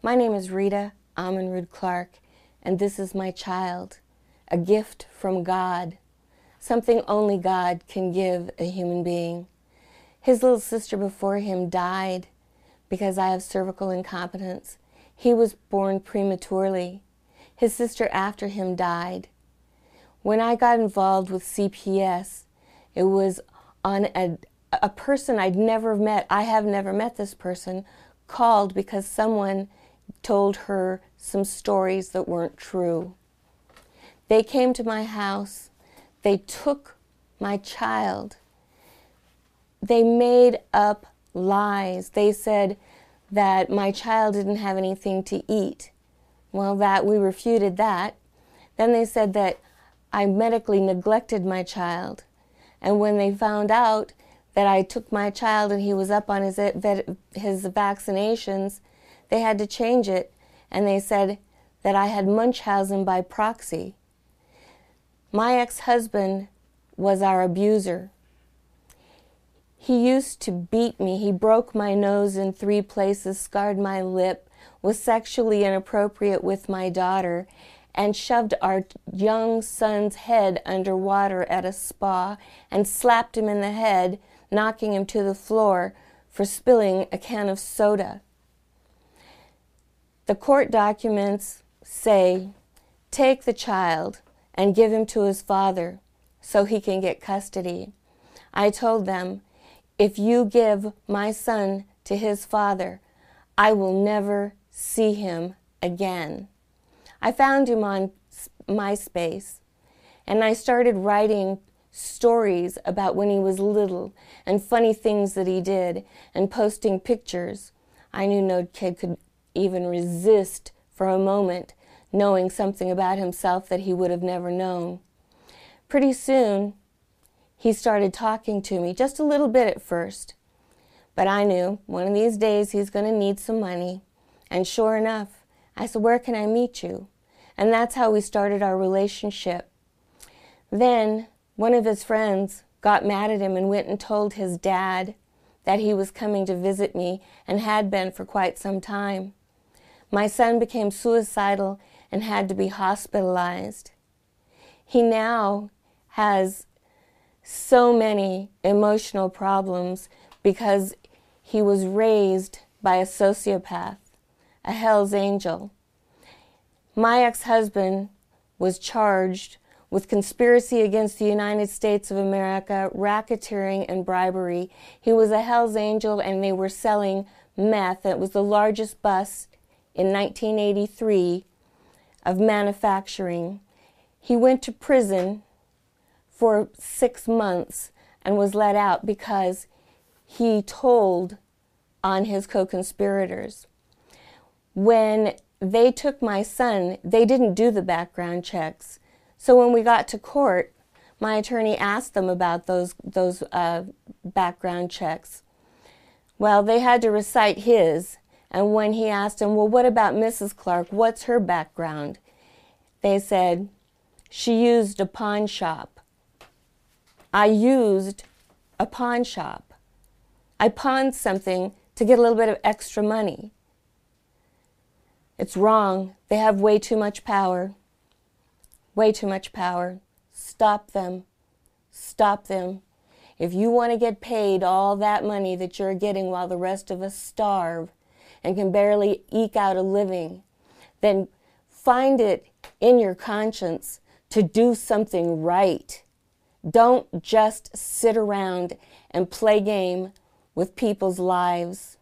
My name is Rita Amunrud-Clark, and this is my child, a gift from God, something only God can give a human being. His little sister before him died because I have cervical incompetence. He was born prematurely. His sister after him died. When I got involved with CPS, it was on a person I'd never met. I have never met this person, called because someone told her some stories that weren't true. They came to my house. They took my child. They made up lies. They said that my child didn't have anything to eat. Well, we refuted that. Then they said that I medically neglected my child. And when they found out that I took my child and he was up on his vaccinations, they had to change it, and they said that I had Munchausen by proxy. My ex-husband was our abuser. He used to beat me. He broke my nose in 3 places, scarred my lip, was sexually inappropriate with my daughter, and shoved our young son's head underwater at a spa and slapped him in the head, knocking him to the floor for spilling a can of soda. The court documents say, take the child and give him to his father so he can get custody. I told them, if you give my son to his father, I will never see him again. I found him on MySpace, and I started writing stories about when he was little and funny things that he did and posting pictures. I knew no kid could even resist for a moment knowing something about himself that he would have never known. Pretty soon, he started talking to me, just a little bit at first. But I knew one of these days he's going to need some money. And sure enough, I said, where can I meet you? And that's how we started our relationship. Then one of his friends got mad at him and went and told his dad that he was coming to visit me and had been for quite some time. My son became suicidal and had to be hospitalized. He now has so many emotional problems because he was raised by a sociopath, a Hell's Angel. My ex-husband was charged with conspiracy against the United States of America, racketeering, and bribery. He was a Hell's Angel, and they were selling meth. It was the largest bust in 1983 of manufacturing. He went to prison for 6 months and was let out because he told on his co-conspirators. When they took my son, they didn't do the background checks. So when we got to court, my attorney asked them about those background checks. Well, they had to recite his, and when he asked him, well, what about Mrs. Clark? What's her background? They said, she used a pawn shop. I used a pawn shop. I pawned something to get a little bit of extra money. It's wrong. They have way too much power. Way too much power. Stop them. Stop them. If you want to get paid all that money that you're getting while the rest of us starve and can barely eke out a living, then find it in your conscience to do something right. Don't just sit around and play game with people's lives.